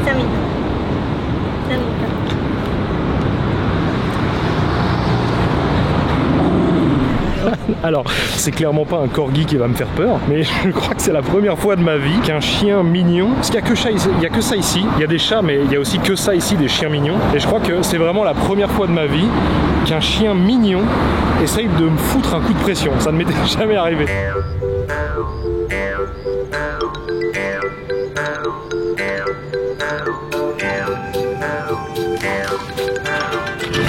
termine. Alors, c'est clairement pas un corgi qui va me faire peur, mais je crois que c'est la première fois de ma vie qu'un chien mignon, parce qu'il n'y a que ça ici, il y a des chats, mais il y a aussi que ça ici, des chiens mignons, et je crois que c'est vraiment la première fois de ma vie qu'un chien mignon essaye de me foutre un coup de pression. Ça ne m'était jamais arrivé.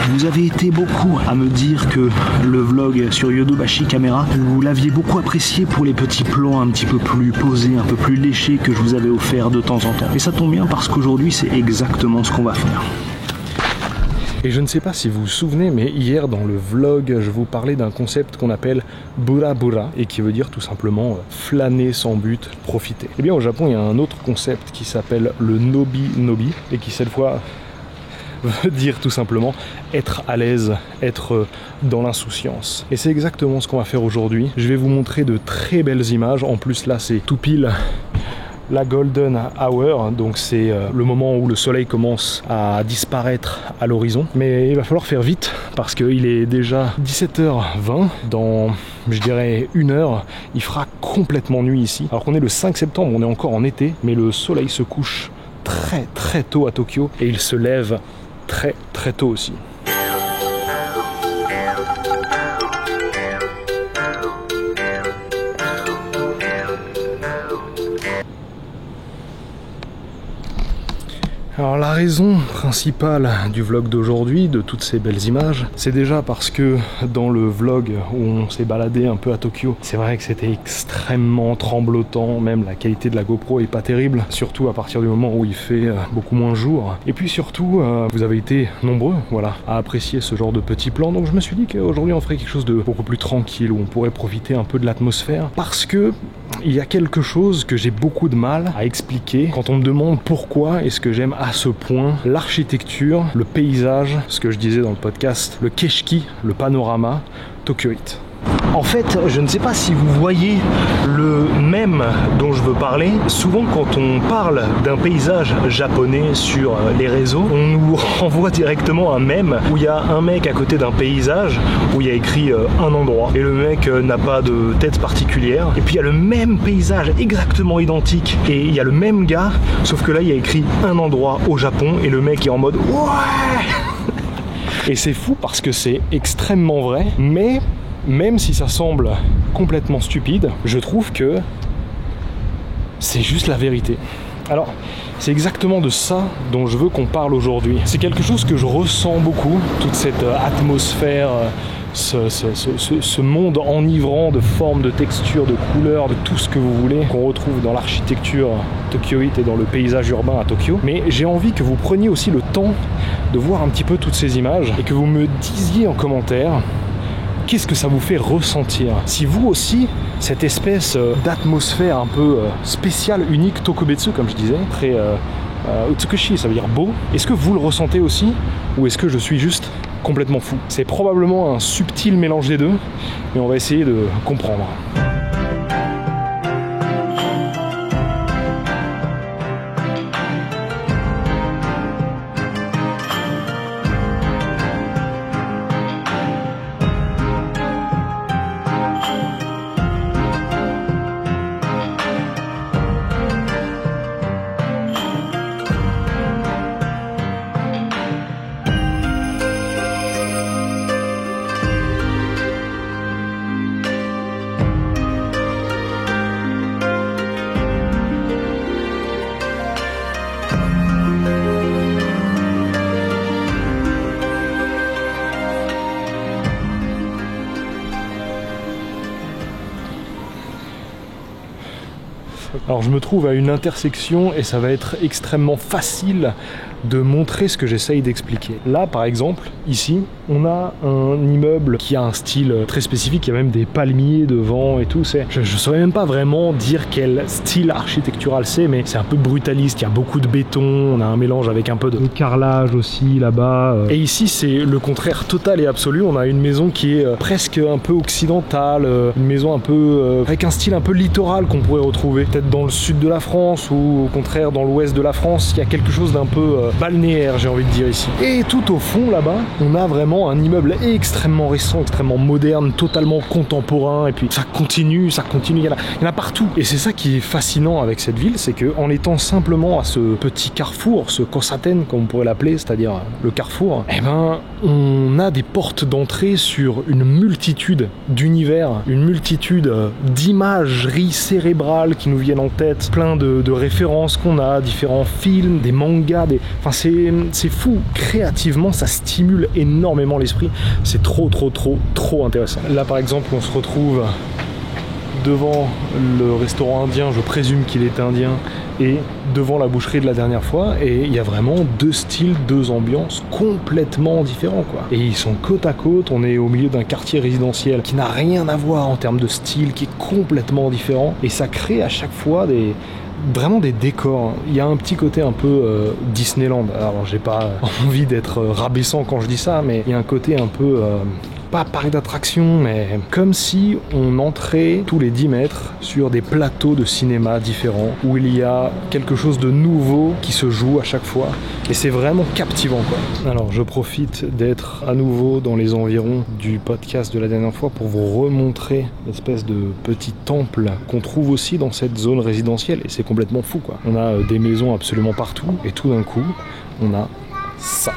Vous avez été beaucoup à me dire que le vlog sur Yodobashi Camera, vous l'aviez beaucoup apprécié pour les petits plans un petit peu plus posés, un peu plus léchés que je vous avais offert de temps en temps. Et ça tombe bien parce qu'aujourd'hui c'est exactement ce qu'on va faire. Et je ne sais pas si vous vous souvenez, mais hier dans le vlog, je vous parlais d'un concept qu'on appelle Bura Bura, et qui veut dire tout simplement flâner sans but, profiter. Et bien au Japon, il y a un autre concept qui s'appelle le Nobi Nobi, et qui cette fois veut dire tout simplement être à l'aise, être dans l'insouciance. Et c'est exactement ce qu'on va faire aujourd'hui. Je vais vous montrer de très belles images. En plus là, c'est tout pile la golden hour, donc c'est le moment où le soleil commence à disparaître à l'horizon. Mais il va falloir faire vite parce qu'il est déjà 17h20. Dans, je dirais, 1 heure, il fera complètement nuit ici. Alors qu'on est le 5 septembre, on est encore en été, mais le soleil se couche très tôt à Tokyo et il se lève très tôt aussi. Alors la raison principale du vlog d'aujourd'hui, de toutes ces belles images, c'est déjà parce que dans le vlog où on s'est baladé un peu à Tokyo, c'est vrai que c'était extrêmement tremblotant, même la qualité de la GoPro est pas terrible, surtout à partir du moment où il fait beaucoup moins jour. Et puis surtout, vous avez été nombreux, voilà, à apprécier ce genre de petits plans, donc je me suis dit qu'aujourd'hui on ferait quelque chose de beaucoup plus tranquille, où on pourrait profiter un peu de l'atmosphère, parce que il y a quelque chose que j'ai beaucoup de mal à expliquer quand on me demande pourquoi est-ce que j'aime à ce point l'architecture, le paysage, ce que je disais dans le podcast, le keshki, le panorama tokyoïte. En fait, je ne sais pas si vous voyez le mème dont je veux parler. Souvent, quand on parle d'un paysage japonais sur les réseaux, on nous renvoie directement un mème où il y a un mec à côté d'un paysage où il y a écrit un endroit. Et le mec n'a pas de tête particulière. Et puis il y a le même paysage exactement identique. Et il y a le même gars, sauf que là, il y a écrit un endroit au Japon et le mec est en mode ouais. Et c'est fou parce que c'est extrêmement vrai, mais même si ça semble complètement stupide, je trouve que c'est juste la vérité. Alors, c'est exactement de ça dont je veux qu'on parle aujourd'hui. C'est quelque chose que je ressens beaucoup, toute cette atmosphère, ce monde enivrant de formes, de textures, de couleurs, de tout ce que vous voulez, qu'on retrouve dans l'architecture tokyoïte et dans le paysage urbain à Tokyo. Mais j'ai envie que vous preniez aussi le temps de voir un petit peu toutes ces images et que vous me disiez en commentaire qu'est-ce que ça vous fait ressentir? Si vous aussi, cette espèce d'atmosphère un peu spéciale, unique, tokubetsu comme je disais, très utsukushi, ça veut dire beau, est-ce que vous le ressentez aussi? Ou est-ce que je suis juste complètement fou? C'est probablement un subtil mélange des deux, mais on va essayer de comprendre. Alors je me trouve à une intersection et ça va être extrêmement facile de montrer ce que j'essaye d'expliquer. Là par exemple, ici, on a un immeuble qui a un style très spécifique, il y a même des palmiers devant et tout. Je saurais même pas vraiment dire quel style architectural c'est, mais c'est un peu brutaliste, il y a beaucoup de béton, on a un mélange avec un peu de carrelage aussi là-bas. Et ici c'est le contraire total et absolu, on a une maison qui est presque un peu occidentale, une maison un peu avec un style un peu littoral qu'on pourrait retrouver peut-être dans le sud de la France ou au contraire dans l'ouest de la France. Il y a quelque chose d'un peu balnéaire, j'ai envie de dire ici. Et tout au fond là-bas, on a vraiment un immeuble extrêmement récent, extrêmement moderne, totalement contemporain, et puis ça continue, il y en a partout. Et c'est ça qui est fascinant avec cette ville, c'est qu'en étant simplement à ce petit carrefour, ce Kossaten comme on pourrait l'appeler, c'est-à-dire le carrefour, eh ben on a des portes d'entrée sur une multitude d'univers, une multitude d'imageries cérébrales qui nous viennent en tête, plein de références qu'on a, différents films, des mangas, enfin c'est fou, créativement ça stimule énormément l'esprit, c'est trop intéressant. Là par exemple on se retrouve devant le restaurant indien, je présume qu'il est indien, et devant la boucherie de la dernière fois, et il y a vraiment deux styles, deux ambiances complètement différents quoi. Et ils sont côte à côte, on est au milieu d'un quartier résidentiel qui n'a rien à voir en termes de style, qui est complètement différent, et ça crée à chaque fois vraiment des décors. Il y a un petit côté un peu Disneyland. Alors j'ai pas envie d'être rabaissant quand je dis ça, mais il y a un côté un peu pas parc d'attraction, mais comme si on entrait tous les 10 mètres sur des plateaux de cinéma différents où il y a quelque chose de nouveau qui se joue à chaque fois, et c'est vraiment captivant quoi. Alors je profite d'être à nouveau dans les environs du podcast de la dernière fois pour vous remontrer l'espèce de petit temple qu'on trouve aussi dans cette zone résidentielle, et c'est complètement fou quoi. On a des maisons absolument partout, et tout d'un coup on a ça.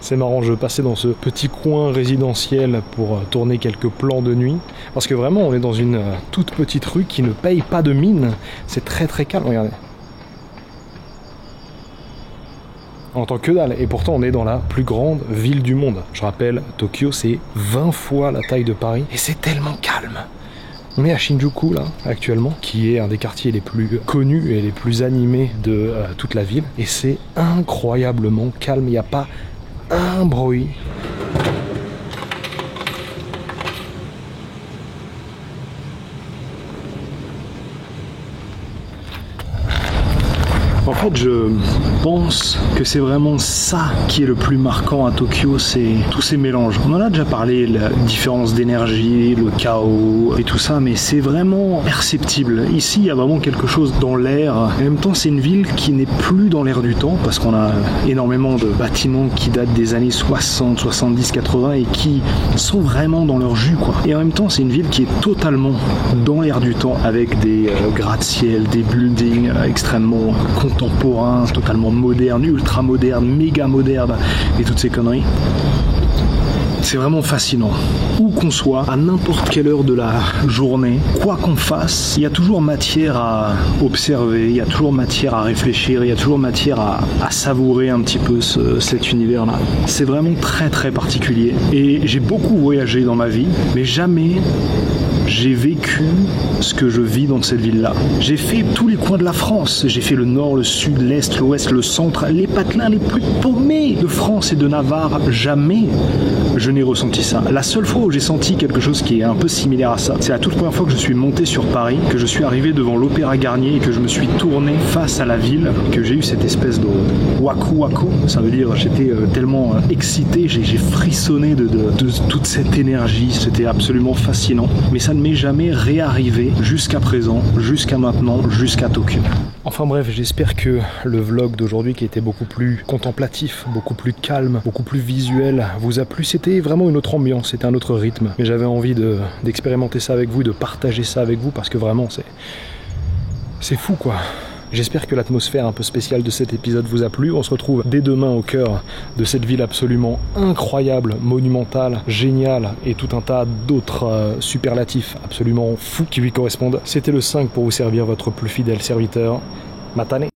C'est marrant, je passais dans ce petit coin résidentiel pour tourner quelques plans de nuit, parce que vraiment on est dans une toute petite rue qui ne paye pas de mine, c'est très calme, regardez. En tant que dalle, et pourtant on est dans la plus grande ville du monde. Je rappelle, Tokyo c'est 20 fois la taille de Paris, et c'est tellement calme. On est à Shinjuku là, actuellement, qui est un des quartiers les plus connus et les plus animés de toute la ville, et c'est incroyablement calme, il n'y a pas un bruit. En fait, je pense que c'est vraiment ça qui est le plus marquant à Tokyo, c'est tous ces mélanges. On en a déjà parlé, la différence d'énergie, le chaos et tout ça, mais c'est vraiment perceptible. Ici, il y a vraiment quelque chose dans l'air. En même temps, c'est une ville qui n'est plus dans l'air du temps, parce qu'on a énormément de bâtiments qui datent des années 60, 70, 80 et qui sont vraiment dans leur jus, quoi. Et en même temps, c'est une ville qui est totalement dans l'air du temps, avec des gratte-ciel, des buildings extrêmement contemporain, totalement moderne, ultra moderne, méga moderne, et toutes ces conneries. C'est vraiment fascinant. Où qu'on soit, à n'importe quelle heure de la journée, quoi qu'on fasse, il y a toujours matière à observer, il y a toujours matière à réfléchir, il y a toujours matière à savourer un petit peu cet univers-là. C'est vraiment très particulier. Et j'ai beaucoup voyagé dans ma vie, mais jamais j'ai vécu ce que je vis dans cette ville-là. J'ai fait tous les coins de la France. J'ai fait le nord, le sud, l'est, l'ouest, le centre, les patelins les plus paumés de France et de Navarre. Jamais je n'ai ressenti ça. La seule fois où j'ai senti quelque chose qui est un peu similaire à ça, c'est la toute première fois que je suis monté sur Paris, que je suis arrivé devant l'Opéra Garnier et que je me suis tourné face à la ville, que j'ai eu cette espèce de waku. Ça veut dire j'étais tellement excité, j'ai frissonné de toute cette énergie. C'était absolument fascinant. Mais ça ne m'est jamais réarrivé jusqu'à présent, jusqu'à maintenant, jusqu'à Tokyo. Enfin bref, j'espère que le vlog d'aujourd'hui, qui était beaucoup plus contemplatif, beaucoup plus calme, beaucoup plus visuel, vous a plu. C'était vraiment une autre ambiance, c'était un autre rythme. Mais j'avais envie d'expérimenter ça avec vous, de partager ça avec vous, parce que vraiment c'est fou quoi. J'espère que l'atmosphère un peu spéciale de cet épisode vous a plu. On se retrouve dès demain au cœur de cette ville absolument incroyable, monumentale, géniale et tout un tas d'autres superlatifs absolument fous qui lui correspondent. C'était le 5 pour vous servir votre plus fidèle serviteur, Matane.